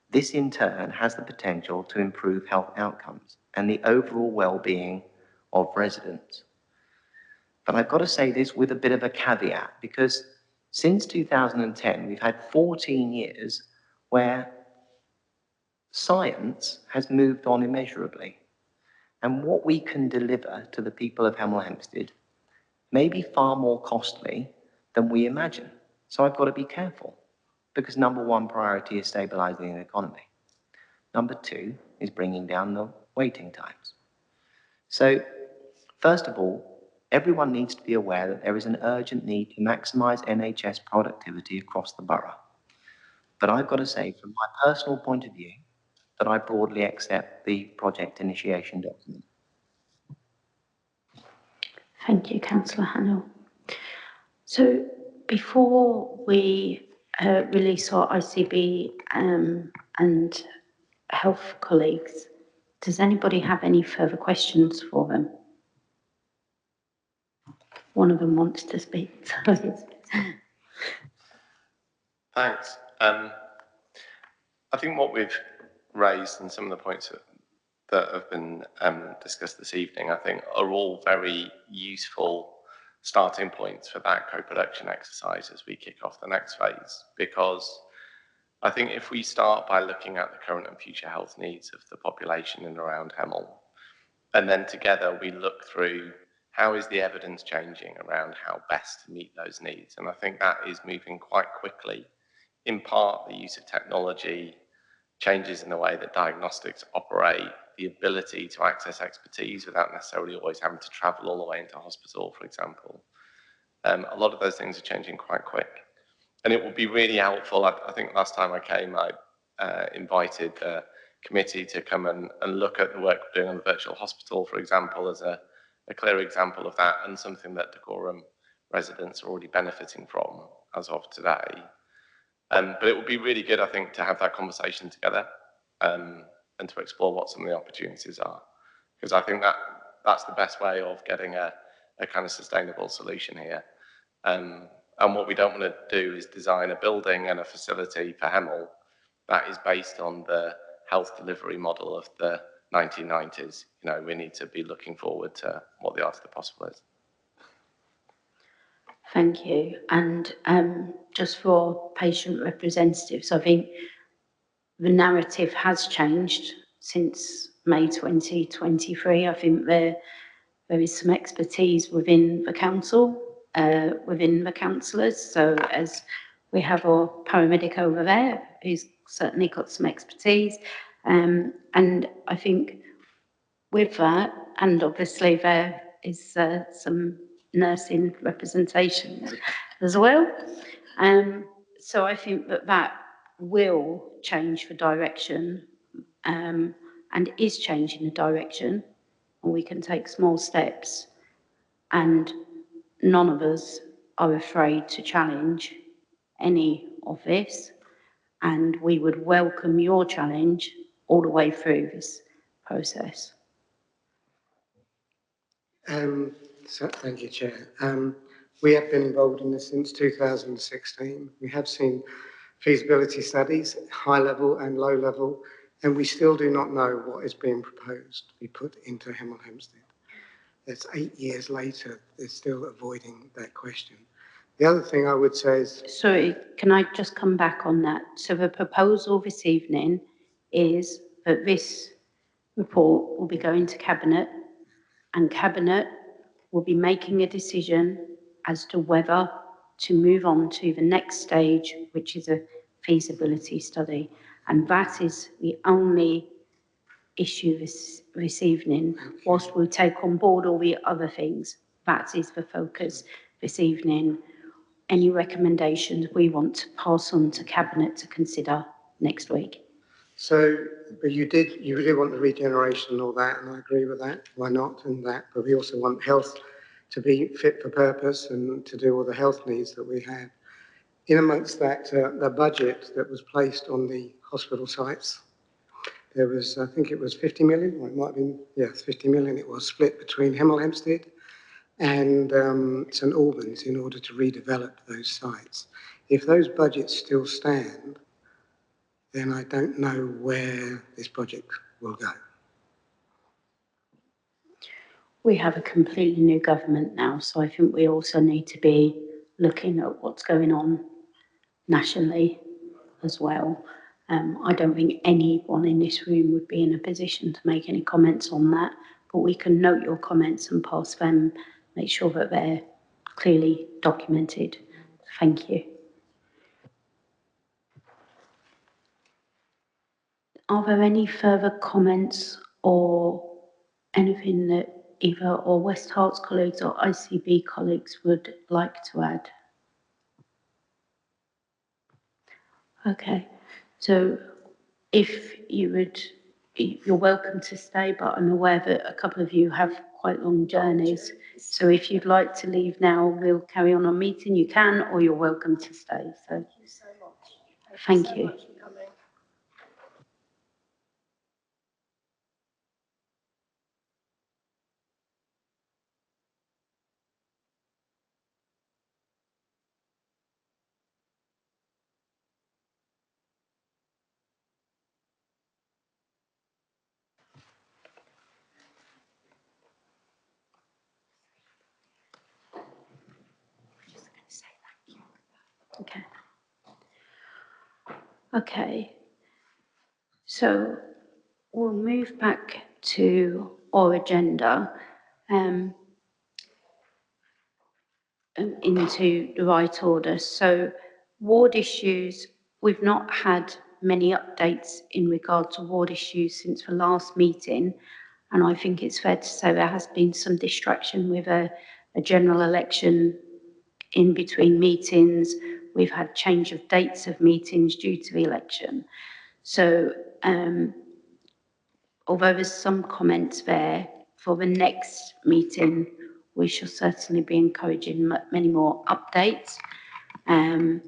This in turn has the potential to improve health outcomes and the overall well-being of residents. But I've got to say this with a bit of a caveat, because since 2010, we've had 14 years where science has moved on immeasurably. And what we can deliver to the people of Hemel Hempstead may be far more costly than we imagine. So I've got to be careful, because number one priority is stabilising the economy. Number two is bringing down the waiting times. So first of all, everyone needs to be aware that there is an urgent need to maximise NHS productivity across the borough. But I've got to say, from my personal point of view, that I broadly accept the project initiation document. Thank you, Councillor Hannell. So before we release our ICB and health colleagues, does anybody have any further questions for them? One of them wants to speak. Thanks. I think what we've raised and some of the points that have been discussed this evening, I think, are all very useful starting points for that co-production exercise as we kick off the next phase. Because I think if we start by looking at the current and future health needs of the population in and around Hemel, and then together we look through how is the evidence changing around how best to meet those needs. And I think that is moving quite quickly. In part, the use of technology, changes in the way that diagnostics operate, the ability to access expertise without necessarily always having to travel all the way into hospital, for example. A lot of those things are changing quite quick. And it will be really helpful. I think last time I came, I invited the committee to come and look at the work we're doing on the virtual hospital, for example, as a clear example of that, and something that Dacorum residents are already benefiting from as of today. But it would be really good, I think, to have that conversation together and to explore what some of the opportunities are. Because I think that's the best way of getting a kind of sustainable solution here. And what we don't want to do is design a building and a facility for Hemel that is based on the health delivery model of the 1990s. You know, we need to be looking forward to what the art of the possible is. Thank you. And just for patient representatives, I think the narrative has changed since May 2023. I think there is some expertise within the council, within the councillors. So as we have our paramedic over there, who's certainly got some expertise. And I think with that, and obviously there is some nursing representation as well. So I think that will change the direction and is changing the direction, and we can take small steps, and none of us are afraid to challenge any of this, and we would welcome your challenge all the way through this process. Thank you, Chair. We have been involved in this since 2016. We have seen feasibility studies, high level and low level, and we still do not know what is being proposed to be put into Hemel Hempstead. That's 8 years later, they're still avoiding that question. The other thing I would say is... Sorry, can I just come back on that? So the proposal this evening is that this report will be going to Cabinet, and Cabinet will be making a decision as to whether to move on to the next stage, which is a feasibility study. And that is the only issue this evening. Whilst we'll take on board all the other things, that is the focus this evening. Any recommendations we want to pass on to Cabinet to consider next week. So, but you really want the regeneration and all that, and I agree with that. Why not? And that, but we also want health to be fit for purpose and to do all the health needs that we have. In amongst that, the budget that was placed on the hospital sites, there was, I think it was 50 million, or it might have been, yes, 50 million. It was split between Hemel Hempstead and St Albans in order to redevelop those sites. If those budgets still stand, then I don't know where this project will go. We have a completely new government now, so I think we also need to be looking at what's going on nationally as well. I don't think anyone in this room would be in a position to make any comments on that, but we can note your comments and pass them, make sure that they're clearly documented. Thank you. Are there any further comments or anything that either or West Herts colleagues or ICB colleagues would like to add? Okay, so if you would, you're welcome to stay, but I'm aware that a couple of you have quite long journeys. So if you'd like to leave now, we'll carry on our meeting, you can, or you're welcome to stay. So thank you so much. Thank you. Okay. Okay. So we'll move back to our agenda into the right order. So ward issues, we've not had many updates in regard to ward issues since the last meeting. And I think it's fair to say there has been some distraction with a general election in between meetings. We've had change of dates of meetings due to the election. So although there's some comments there, for the next meeting, we shall certainly be encouraging many more updates. And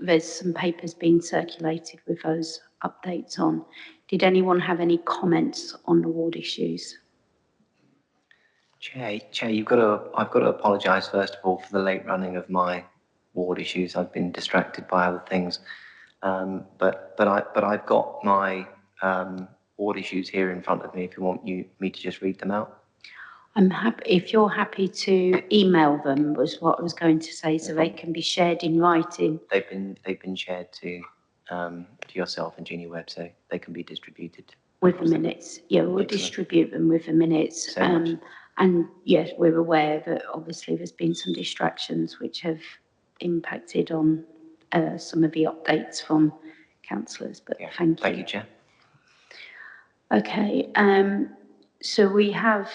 there's some papers being circulated with those updates on. Did anyone have any comments on the ward issues? Chair, I've got to apologise first of all for the late running of my ward issues. I've been distracted by other things, but I've got my ward issues here in front of me. If you want me to just read them out. I'm happy if you're happy to email them. Was what I was going to say, so they can be shared in writing. They've been shared to yourself and Jeannie Webb, so they can be distributed with the minutes. Yeah, we'll distribute them with the minutes. And yes, we're aware that obviously there's been some distractions which have impacted on some of the updates from councillors. But yeah, thank you. Thank you, Chair. Okay. So we have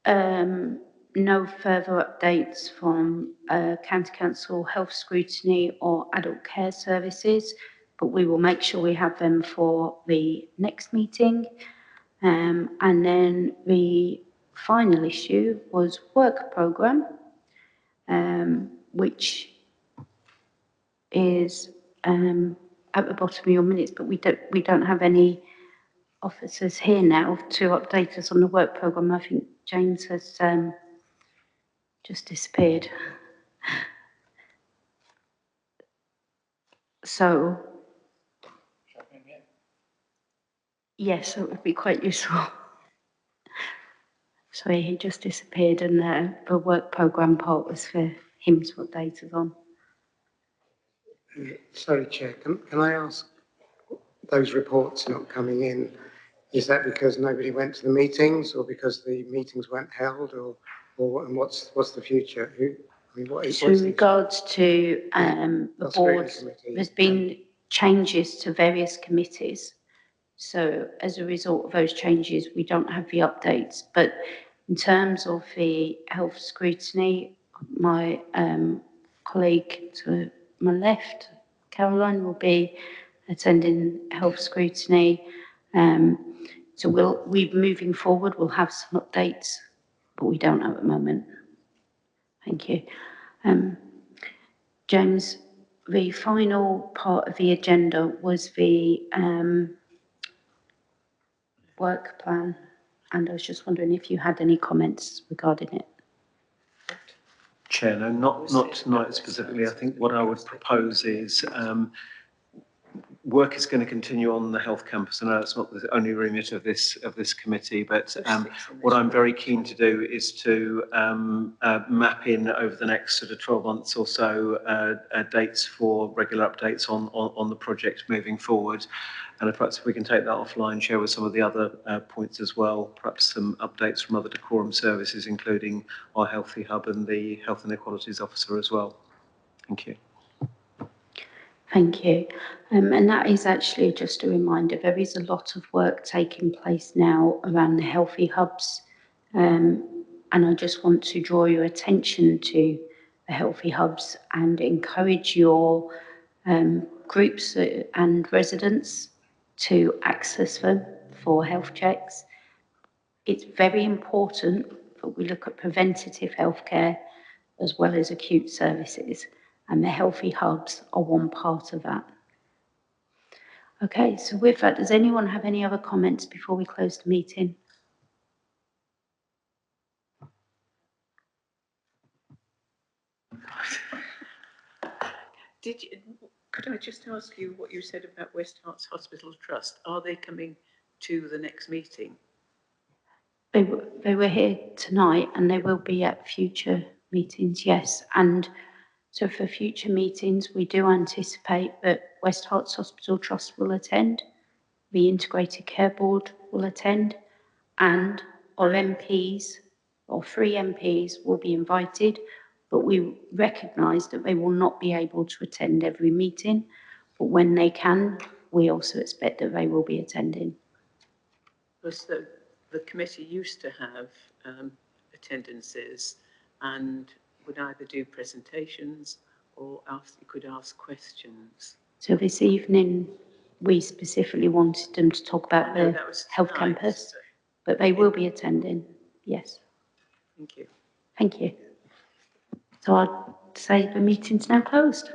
no further updates from County Council Health Scrutiny or Adult Care Services, but we will make sure we have them for the next meeting. And then the final issue was work programme, which is at the bottom of your minutes, but we don't have any officers here now to update us on the work programme. I think James has just disappeared. So, yes, it would be quite useful. Sorry, he just disappeared, and the work programme part was for him to update us on. Sorry, Chair, can I ask, those reports not coming in, is that because nobody went to the meetings, or because the meetings weren't held, or and what's the future? So in regards to the boards, there's been changes to various committees. So as a result of those changes, we don't have the updates. But in terms of the health scrutiny, my colleague to my left, Caroline, will be attending health scrutiny. So we're moving forward, we'll have some updates, but we don't know at the moment. Thank you. James, the final part of the agenda was the work plan, and I was just wondering if you had any comments regarding it. Chair, no, not tonight specifically. I think what I would propose is work is going to continue on the health campus. I know it's not the only remit of this committee, but what I'm very keen to do is to map in over the next sort of 12 months or so dates for regular updates on the project moving forward. And perhaps if we can take that offline, share with some of the other points as well, perhaps some updates from other decorum services, including our Healthy Hub and the Health Inequalities Officer as well. Thank you. Thank you. And that is actually just a reminder, there is a lot of work taking place now around the healthy hubs. And I just want to draw your attention to the healthy hubs and encourage your groups and residents to access them for health checks. It's very important that we look at preventative healthcare as well as acute services, and the healthy hubs are one part of that. Okay, so with that, does anyone have any other comments before we close the meeting? Could I just ask you what you said about West Herts Hospital Trust? Are they coming to the next meeting? They were here tonight, and they will be at future meetings, yes. And so for future meetings, we do anticipate that West Herts Hospital Trust will attend, the Integrated Care Board will attend, and our MPs, or 3 MPs, will be invited, but we recognise that they will not be able to attend every meeting, but when they can, we also expect that they will be attending. Because the committee used to have attendances and would either do presentations or you could ask questions. So this evening, we specifically wanted them to talk about the health campus, but they will be attending, yes. Thank you. Thank you. So I'd say the meeting's now closed.